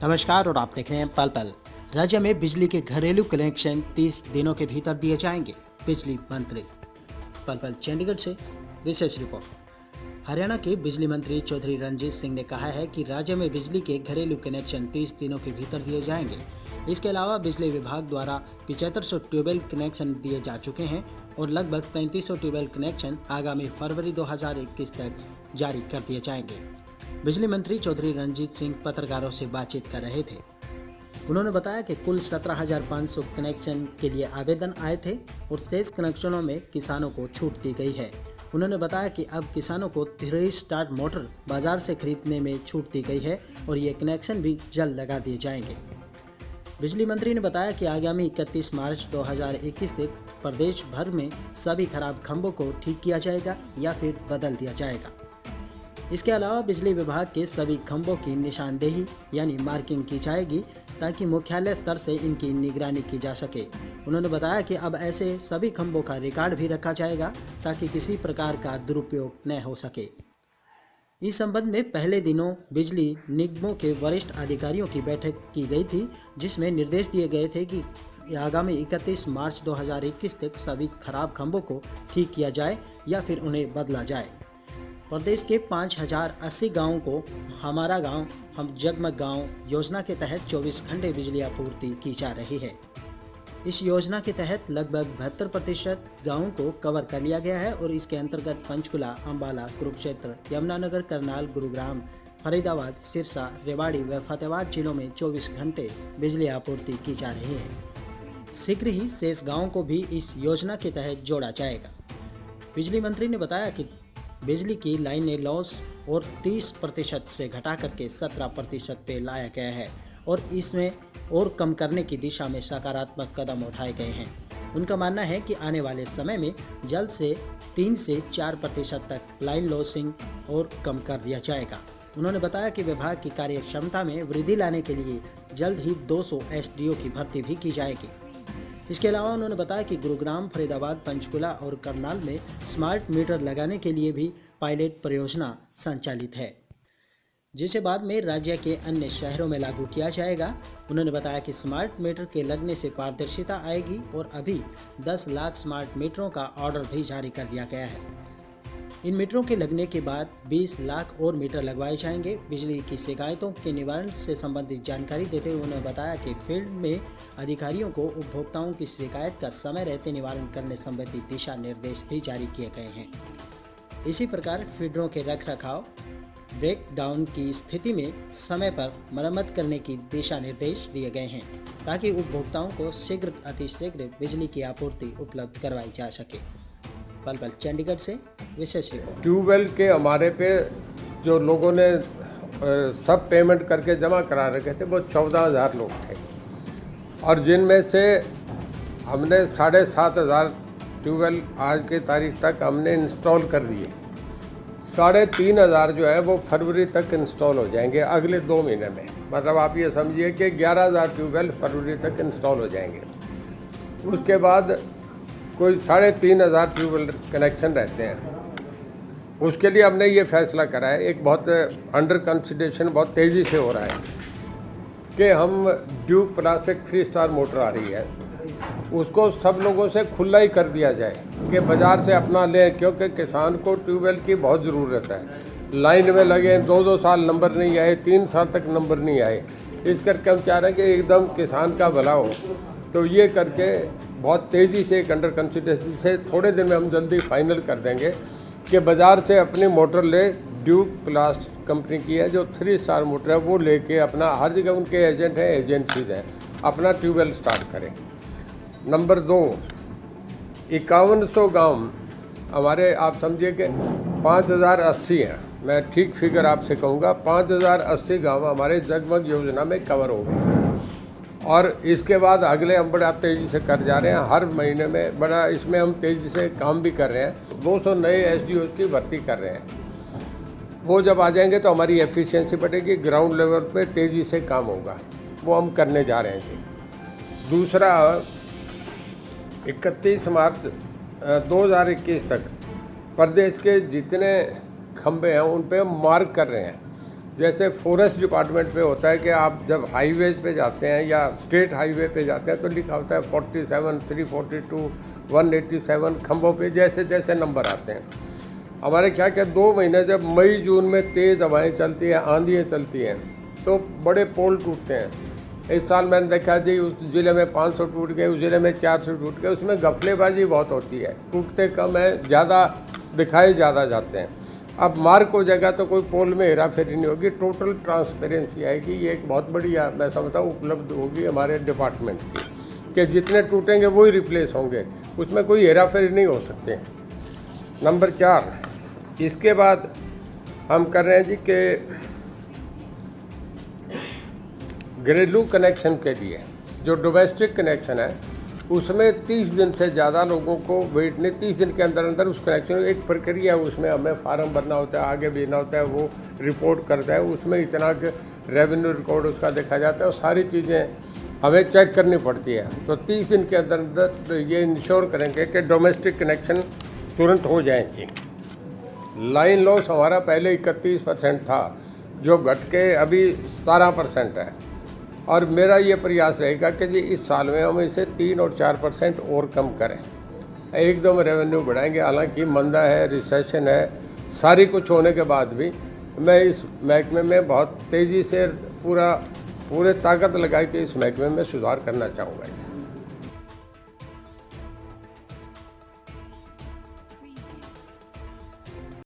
नमस्कार और आप देख रहे हैं पल पल। राज्य में बिजली के घरेलू कनेक्शन 30 दिनों के भीतर दिए जाएंगे, बिजली मंत्री। पल पल चंडीगढ़ से विशेष रिपोर्ट। हरियाणा के बिजली मंत्री चौधरी रणजीत सिंह ने कहा है कि राज्य में बिजली के घरेलू कनेक्शन 30 दिनों के भीतर दिए जाएंगे। इसके अलावा बिजली विभाग द्वारा 7500 ट्यूबवेल कनेक्शन दिए जा चुके हैं और लगभग 3500 ट्यूबवेल कनेक्शन आगामी फरवरी 2021 तक जारी कर दिए जाएंगे। बिजली मंत्री चौधरी रणजीत सिंह पत्रकारों से बातचीत कर रहे थे। उन्होंने बताया कि कुल 17,500 कनेक्शन के लिए आवेदन आए थे और शेष कनेक्शनों में किसानों को छूट दी गई है। उन्होंने बताया कि अब किसानों को 3 स्टार मोटर बाजार से खरीदने में छूट दी गई है और ये कनेक्शन भी जल्द लगा दिए जाएंगे। बिजली मंत्री ने बताया कि आगामी 31 मार्च 2021 तक प्रदेश भर में सभी खराब खंभों को ठीक किया जाएगा या फिर बदल दिया जाएगा। इसके अलावा बिजली विभाग के सभी खंभों की निशानदेही यानी मार्किंग की जाएगी ताकि मुख्यालय स्तर से इनकी निगरानी की जा सके। उन्होंने बताया कि अब ऐसे सभी खंभों का रिकॉर्ड भी रखा जाएगा ताकि किसी प्रकार का दुरुपयोग न हो सके। इस संबंध में पहले दिनों बिजली निगमों के वरिष्ठ अधिकारियों की बैठक की गई थी, जिसमें निर्देश दिए गए थे कि आगामी 31 मार्च 2021 तक सभी खराब खंभों को ठीक किया जाए या फिर उन्हें बदला जाए। प्रदेश के 5080 गांवों को हमारा गांव हम जगमग गांव योजना के तहत 24 घंटे बिजली आपूर्ति की जा रही है। इस योजना के तहत लगभग 72% गांवों को कवर कर लिया गया है और इसके अंतर्गत पंचकुला, अंबाला, कुरुक्षेत्र, यमुनानगर, करनाल, गुरुग्राम, फरीदाबाद, सिरसा, रेवाड़ी व फतेहाबाद जिलों में 24 घंटे बिजली आपूर्ति की जा रही है। शीघ्र ही शेष गांवों को भी इस योजना के तहत जोड़ा जाएगा। बिजली मंत्री ने बताया कि बिजली की लाइनें लॉस और 30% से घटा करके 17% पे लाया गया है और इसमें और कम करने की दिशा में सकारात्मक कदम उठाए गए हैं। उनका मानना है कि आने वाले समय में जल्द से 3 से 4% तक लाइन लॉसिंग और कम कर दिया जाएगा। उन्होंने बताया कि विभाग की कार्य क्षमता में वृद्धि लाने के लिए जल्द ही 200 एसडीओ की भर्ती भी की जाएगी। इसके अलावा उन्होंने बताया कि गुरुग्राम, फरीदाबाद, पंचकुला और करनाल में स्मार्ट मीटर लगाने के लिए भी पायलट परियोजना संचालित है, जिसे बाद में राज्य के अन्य शहरों में लागू किया जाएगा। उन्होंने बताया कि स्मार्ट मीटर के लगने से पारदर्शिता आएगी और अभी 10 लाख स्मार्ट मीटरों का ऑर्डर भी जारी कर दिया गया है। इन मीटरों के लगने के बाद 20 लाख और मीटर लगवाए जाएंगे। बिजली की शिकायतों के निवारण से संबंधित जानकारी देते हुए उन्होंने बताया कि फील्ड में अधिकारियों को उपभोक्ताओं की शिकायत का समय रहते निवारण करने संबंधी दिशा निर्देश भी जारी किए गए हैं। इसी प्रकार फीडरों के रखरखाव, ब्रेक डाउन की स्थिति में समय पर मरम्मत करने की दिशा निर्देश दिए गए हैं ताकि उपभोक्ताओं को शीघ्र अतिशीघ्र बिजली की आपूर्ति उपलब्ध करवाई जा सके। पल पल चंडीगढ़ से विशेष रिपोर्ट। ट्यूबवेल के हमारे पे जो लोगों ने सब पेमेंट करके जमा करा रखे थे वो 14,000 लोग थे और जिनमें से हमने 7,500 ट्यूबवेल आज की तारीख तक हमने इंस्टॉल कर दिए। 3,500 जो है वो फरवरी तक इंस्टॉल हो जाएंगे अगले 2 महीने में। मतलब आप ये समझिए कि 11,000 ट्यूबवेल फरवरी तक इंस्टॉल हो जाएंगे। उसके बाद कोई 3,500 ट्यूबवेल कनेक्शन रहते हैं। उसके लिए हमने ये फैसला करा है, एक बहुत अंडर कंसिडरेशन बहुत तेज़ी से हो रहा है कि हम ड्यूक प्लास्टिक 3 स्टार मोटर आ रही है, उसको सब लोगों से खुला ही कर दिया जाए कि बाज़ार से अपना लें, क्योंकि किसान को ट्यूबवेल की बहुत ज़रूरत है। लाइन में लगे 2-2 साल नंबर नहीं आए, 3 साल तक नंबर नहीं आए, इस करके हम चाह रहे हैं कि एकदम किसान का भला हो। तो ये करके बहुत तेज़ी से एक अंडर कंसिडरेशन से थोड़े दिन में हम जल्दी फाइनल कर देंगे कि बाज़ार से अपनी मोटर ले। ड्यूक प्लास्ट कंपनी की है जो 3 स्टार मोटर है, वो लेके अपना हर जगह उनके एजेंट हैं, एजेंसीज हैं, अपना ट्यूबवेल स्टार्ट करें। नंबर 2, 5100 गांव हमारे, आप समझिए कि 5,080 हैं। मैं ठीक फिगर आपसे कहूँगा, 5,080 गांव हमारे जगमग योजना में कवर हो गए और इसके बाद अगले हम बड़ा तेज़ी से कर जा रहे हैं। हर महीने में बड़ा इसमें हम तेज़ी से काम भी कर रहे हैं। 200 नए एसडीओ की भर्ती कर रहे हैं। वो जब आ जाएंगे तो हमारी एफिशिएंसी बढ़ेगी, ग्राउंड लेवल पे तेज़ी से काम होगा, वो हम करने जा रहे हैं। दूसरा, 31 मार्च 2021 तक प्रदेश के जितने खंभे हैं उन पे हम मार्क कर रहे हैं जैसे फॉरेस्ट डिपार्टमेंट पे होता है कि आप जब हाईवेज पे जाते हैं या स्टेट हाईवे पे जाते हैं तो लिखा होता है 47, 342, 187 खंभों पे जैसे जैसे नंबर आते हैं। हमारे क्या 2 महीने जब मई जून में तेज़ हवाएं चलती हैं, आंधियाँ चलती हैं, तो बड़े पोल टूटते हैं। इस साल मैंने देखा जी उस ज़िले में 500 टूट गए, उस ज़िले में 400 टूट गए। उसमें गफलेबाजी बहुत होती है, टूटते कम है, ज़्यादा दिखाए ज़्यादा जाते हैं। अब मार्क हो जाएगा तो कोई पोल में हेरा फेरी नहीं होगी, टोटल ट्रांसपेरेंसी आएगी। ये एक बहुत बढ़िया मैं समझता हूँ उपलब्ध होगी हमारे डिपार्टमेंट की कि जितने टूटेंगे वही रिप्लेस होंगे, उसमें कोई हेरा फेरी नहीं हो सकते। नंबर 4, इसके बाद हम कर रहे हैं जी कि घरेलू कनेक्शन के लिए जो डोमेस्टिक कनेक्शन है उसमें 30 दिन से ज़्यादा लोगों को वेट नहीं, 30 दिन के अंदर अंदर उस कनेक्शन एक प्रक्रिया है, उसमें हमें फार्म भरना होता है, आगे भेजना होता है, वो रिपोर्ट करता है, उसमें इतना कि रेवेन्यू रिकॉर्ड उसका देखा जाता है और सारी चीज़ें हमें चेक करनी पड़ती है। तो 30 दिन के अंदर अंदर ये इंश्योर करेंगे कि डोमेस्टिक कनेक्शन तुरंत हो जाएंगे। लाइन लॉस हमारा पहले 31% था, जो घट के अभी 17% है, और मेरा ये प्रयास रहेगा कि जी इस साल में हम इसे 3 और 4% और कम करें, एकदम रेवेन्यू बढ़ाएंगे। हालांकि मंदा है, रिसेशन है, सारी कुछ होने के बाद भी मैं इस महकमे में बहुत तेज़ी से पूरे ताकत लगा के इस महकमे में सुधार करना चाहूँगा।